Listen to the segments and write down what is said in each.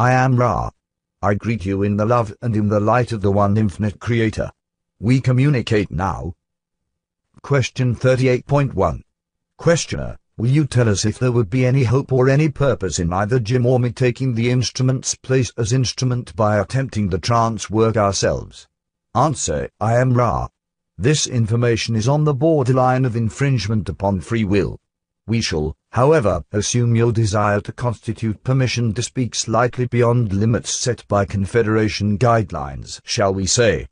I am Ra. I greet you in the love and in the light of the one infinite creator. We communicate now. Question 38.1. Questioner, will you tell us if there would be any hope or any purpose in either Jim or me taking the instrument's place as instrument by attempting the trance work ourselves? Answer, I am Ra. This information is on the borderline of infringement upon free will. We shall, however, assume your desire to constitute permission to speak slightly beyond limits set by Confederation guidelines, shall we say.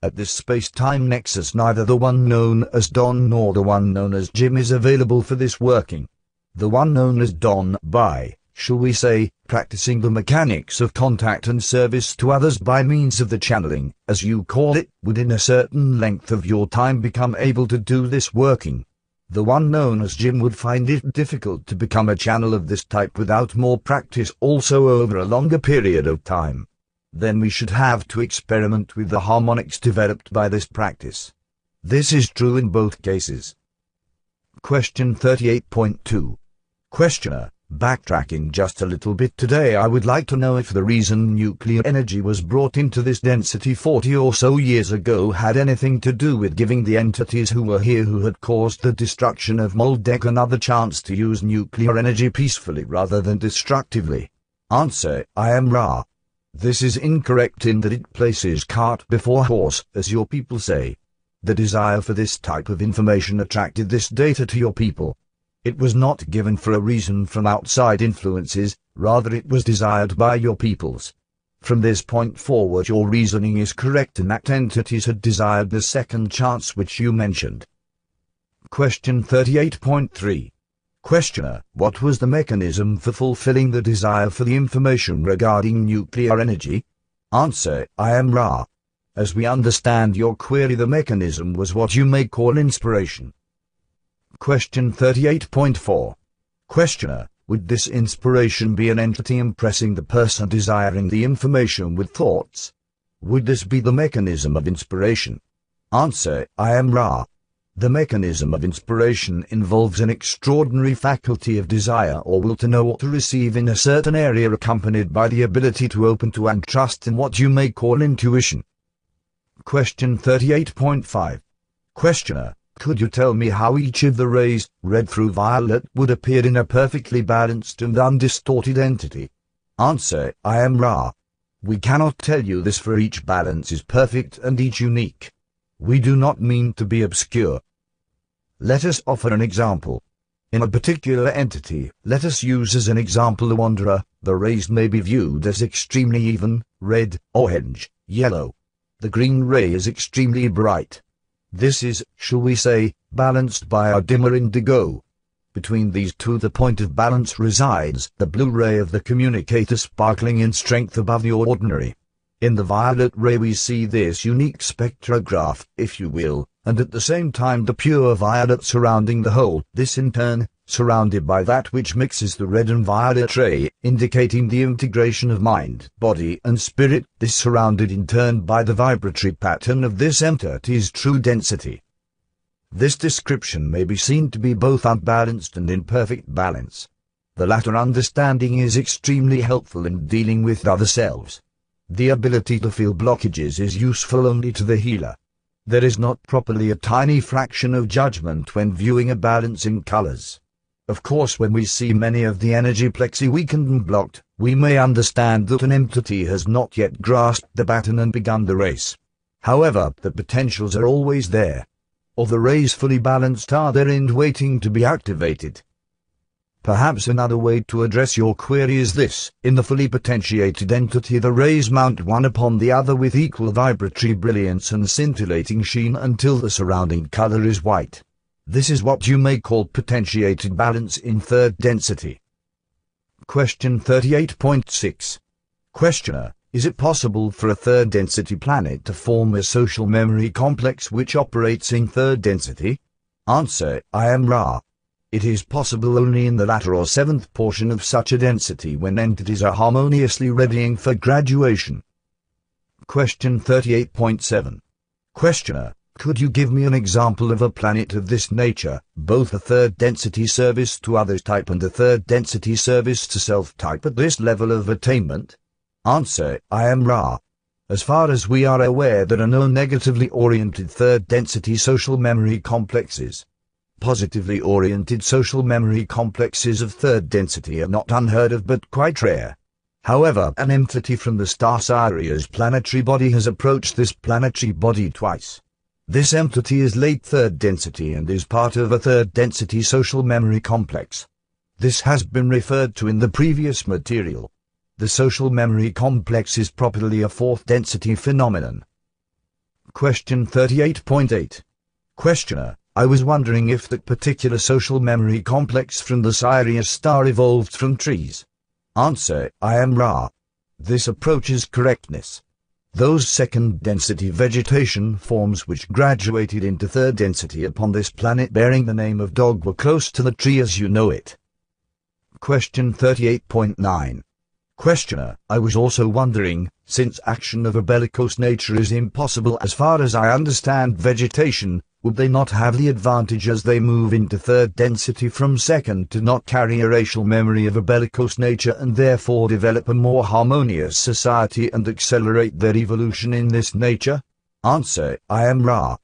At this space-time nexus neither the one known as Don nor the one known as Jim is available for this working. The one known as Don, by, shall we say, practicing the mechanics of contact and service to others by means of the channeling, as you call it, would in a certain length of your time become able to do this working. The one known as Jim would find it difficult to become a channel of this type without more practice also over a longer period of time. Then we should have to experiment with the harmonics developed by this practice. This is true in both cases. Question 38.2. Questioner, backtracking just a little bit today, I would like to know if the reason nuclear energy was brought into this density 40 or so years ago had anything to do with giving the entities who were here who had caused the destruction of Moldek another chance to use nuclear energy peacefully rather than destructively. Answer, I am Ra. This is incorrect in that it places cart before horse, as your people say. The desire for this type of information attracted this data to your people. It was not given for a reason from outside influences, rather it was desired by your peoples. From this point forward your reasoning is correct in that entities had desired the second chance which you mentioned. Question 38.3. Questioner, what was the mechanism for fulfilling the desire for the information regarding nuclear energy? Answer, I am Ra. As we understand your query, the mechanism was what you may call inspiration. Question 38.4. Questioner, would this inspiration be an entity impressing the person desiring the information with thoughts? Would this be the mechanism of inspiration? Answer, I am Ra. The mechanism of inspiration involves an extraordinary faculty of desire or will to know or to receive in a certain area accompanied by the ability to open to and trust in what you may call intuition. Question 38.5. Questioner, could you tell me how each of the rays, red through violet, would appear in a perfectly balanced and undistorted entity? Answer, I am Ra. We cannot tell you this, for each balance is perfect and each unique. We do not mean to be obscure. Let us offer an example. In a particular entity, let us use as an example a wanderer, the rays may be viewed as extremely even, red, orange, yellow. The green ray is extremely bright. This is, shall we say, balanced by a dimmer indigo. Between these two the point of balance resides, the blue ray of the communicator sparkling in strength above the ordinary. In the violet ray we see this unique spectrograph, if you will, and at the same time the pure violet surrounding the whole, this in turn, surrounded by that which mixes the red and violet ray, indicating the integration of mind, body and spirit, this surrounded in turn by the vibratory pattern of this entity's true density. This description may be seen to be both unbalanced and in perfect balance. The latter understanding is extremely helpful in dealing with other selves. The ability to feel blockages is useful only to the healer. There is not properly a tiny fraction of judgment when viewing a balance in colors. Of course, when we see many of the energy plexi weakened and blocked, we may understand that an entity has not yet grasped the baton and begun the race. However, the potentials are always there. Or the rays fully balanced are their end waiting to be activated. Perhaps another way to address your query is this: in the fully potentiated entity the rays mount one upon the other with equal vibratory brilliance and scintillating sheen until the surrounding color is white. This is what you may call potentiated balance in third density. Question 38.6. Questioner, is it possible for a third density planet to form a social memory complex which operates in third density? Answer, I am Ra. It is possible only in the latter or seventh portion of such a density when entities are harmoniously readying for graduation. Question 38.7. Questioner, Could you give me an example of a planet of this nature, both a third density service to others type and a third density service to self type at this level of attainment? Answer: I am Ra. As far as we are aware, there are no negatively oriented third density social memory complexes. Positively oriented social memory complexes of third density are not unheard of but quite rare. However, an entity from the star Sirius planetary body has approached this planetary body twice. This entity is late third density and is part of a third density social memory complex. This has been referred to in the previous material. The social memory complex is properly a fourth density phenomenon. Question 38.8. Questioner: I was wondering if that particular social memory complex from the Sirius star evolved from trees. Answer: I am Ra. This approaches correctness. Those second density vegetation forms which graduated into third density upon this planet bearing the name of dog were close to the tree as you know it. Question 38.9. Questioner: I was also wondering, since action of a bellicose nature is impossible as far as I understand vegetation, would they not have the advantage as they move into third density from second to not carry a racial memory of a bellicose nature and therefore develop a more harmonious society and accelerate their evolution in this nature? Answer: I am Ra.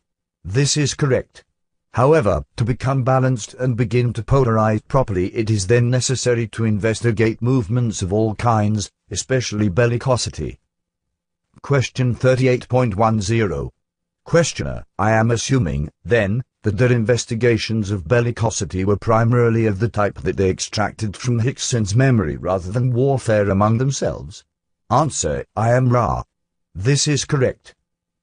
This is correct. However, to become balanced and begin to polarize properly, it is then necessary to investigate movements of all kinds, especially bellicosity. Question 38.10. Questioner: I am assuming, then, that their investigations of bellicosity were primarily of the type that they extracted from Hickson's memory rather than warfare among themselves. Answer: I am Ra. This is correct.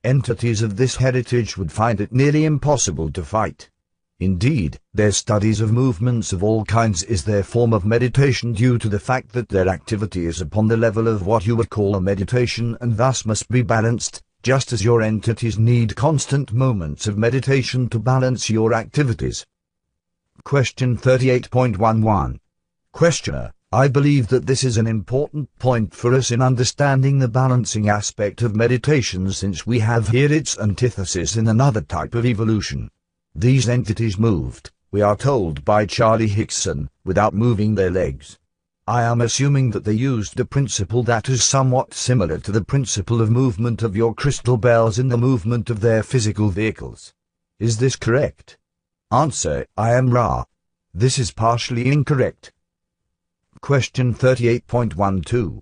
Entities of this heritage would find it nearly impossible to fight. Indeed, their studies of movements of all kinds is their form of meditation due to the fact that their activity is upon the level of what you would call a meditation and thus must be balanced, just as your entities need constant moments of meditation to balance your activities. Question 38.11. Questioner: I believe that this is an important point for us in understanding the balancing aspect of meditation, since we have here its antithesis in another type of evolution. These entities moved, we are told by Charlie Hickson, without moving their legs. I am assuming that they used a principle that is somewhat similar to the principle of movement of your crystal bells in the movement of their physical vehicles. Is this correct? Answer: I am Ra. This is partially incorrect. Question 38.12.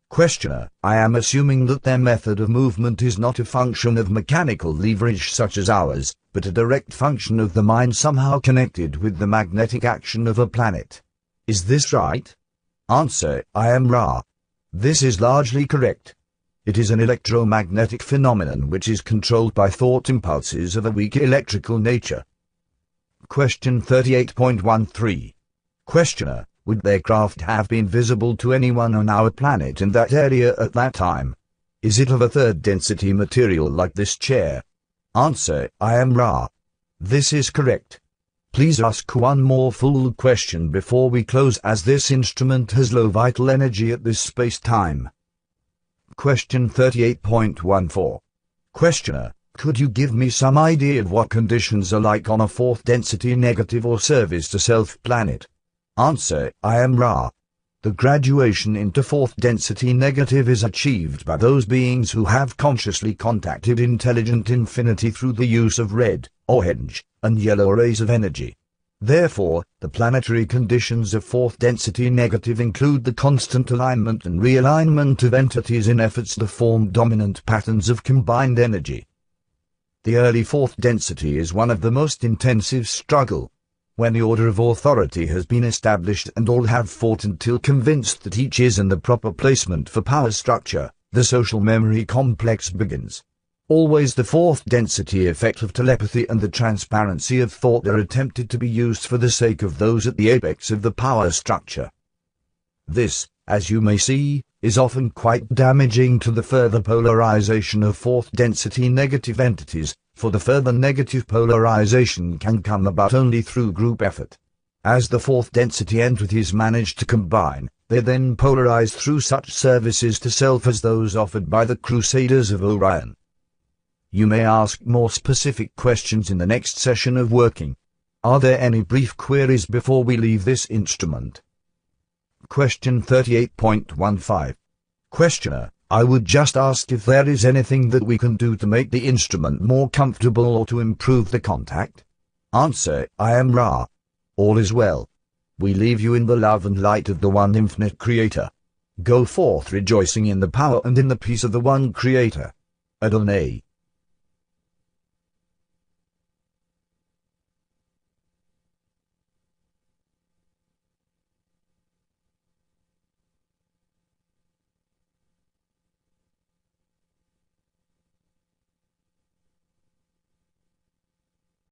Questioner: I am assuming that their method of movement is not a function of mechanical leverage such as ours, but a direct function of the mind somehow connected with the magnetic action of a planet. Is this right? Answer: I am Ra. This is largely correct. It is an electromagnetic phenomenon which is controlled by thought impulses of a weak electrical nature. Question 38.13. Questioner: would their craft have been visible to anyone on our planet in that area at that time? Is it of a third density material like this chair? Answer: I am Ra. This is correct. Please ask one more full question before we close, as this instrument has low vital energy at this space-time. Question 38.14. Questioner: could you give me some idea of what conditions are like on a fourth density negative or service to self planet? Answer: I am Ra. The graduation into fourth density negative is achieved by those beings who have consciously contacted intelligent infinity through the use of red, orange, and yellow rays of energy. Therefore, the planetary conditions of fourth density negative include the constant alignment and realignment of entities in efforts to form dominant patterns of combined energy. The early fourth density is one of the most intensive struggle. When the order of authority has been established and all have fought until convinced that each is in the proper placement for power structure, the social memory complex begins. Always the fourth density effect of telepathy and the transparency of thought are attempted to be used for the sake of those at the apex of the power structure. This, as you may see, is often quite damaging to the further polarization of fourth density negative entities, for the further negative polarization can come about only through group effort. As the fourth density entities manage to combine, they then polarize through such services to self as those offered by the Crusaders of Orion. You may ask more specific questions in the next session of working. Are there any brief queries before we leave this instrument? Question 38.15. Questioner: I would just ask if there is anything that we can do to make the instrument more comfortable or to improve the contact. Answer: I am Ra. All is well. We leave you in the love and light of the one infinite Creator. Go forth rejoicing in the power and in the peace of the one Creator. Adonai.